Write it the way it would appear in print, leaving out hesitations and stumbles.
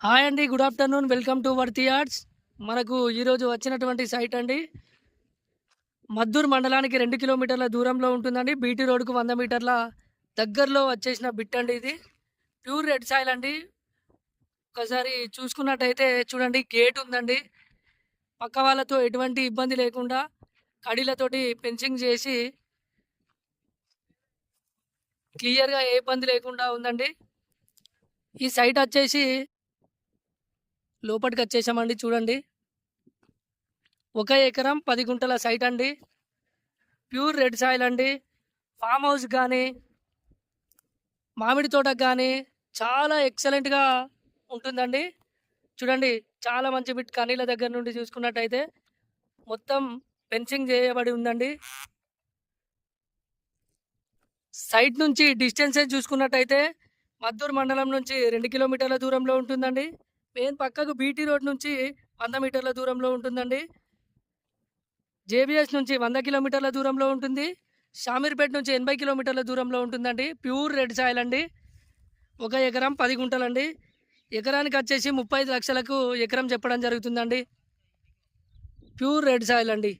Hi అండి, good afternoon. Welcome to Worthy Arts. మనకు ఈరోజు వచ్చినటువంటి సైట్ అండి మద్దూరు మండలానికి 2 కిలోమీటర్ల దూరంలో ఉంటుందండి. బీటీ రోడ్డుకు 100 మీటర్ల దగ్గరలో వచ్చేసిన బిట్ అండి. ఇది ప్యూర్ రెడ్ సాయిల్ అండి. ఒకసారి చూసుకున్నట్టయితే చూడండి, గేట్ ఉందండి. పక్క వాళ్ళతో ఎటువంటి ఇబ్బంది లేకుండా కడీలతోటి ఫెన్సింగ్ చేసి క్లియర్గా ఏ ఇబ్బంది లేకుండా ఉందండి. ఈ సైట్ వచ్చేసి లోపలికి వచ్చేసామండి. చూడండి, 1 ఎకరం 10 గుంటల సైట్ అండి. ప్యూర్ రెడ్ సాయిల్ అండి. ఫామ్ హౌస్ కానీ మామిడి తోటకు కానీ చాలా ఎక్సలెంట్గా ఉంటుందండి. చూడండి, చాలా మంచి బిట్. కనీల దగ్గర నుండి చూసుకున్నట్టయితే మొత్తం ఫెన్సింగ్ చేయబడి ఉందండి. సైట్ నుంచి డిస్టెన్సెస్ చూసుకున్నట్టయితే మద్దూరు మండలం నుంచి 2 కిలోమీటర్ల దూరంలో ఉంటుందండి. మెయిన్ పక్కకు బీటీ రోడ్ నుంచి 100 మీటర్ల దూరంలో ఉంటుందండి. జేబీఎస్ నుంచి 100 కిలోమీటర్ల దూరంలో ఉంటుంది. షామీర్పేట నుంచి 80 కిలోమీటర్ల దూరంలో ఉంటుందండి. ప్యూర్ రెడ్ సాయిల్ అండి. 1 ఎకరం 10 గుంటలండి. ఎకరానికి వచ్చేసి 35 లక్షలకు ఎకరం చెప్పడం జరుగుతుందండి. ప్యూర్ రెడ్ సాయిల్ అండి.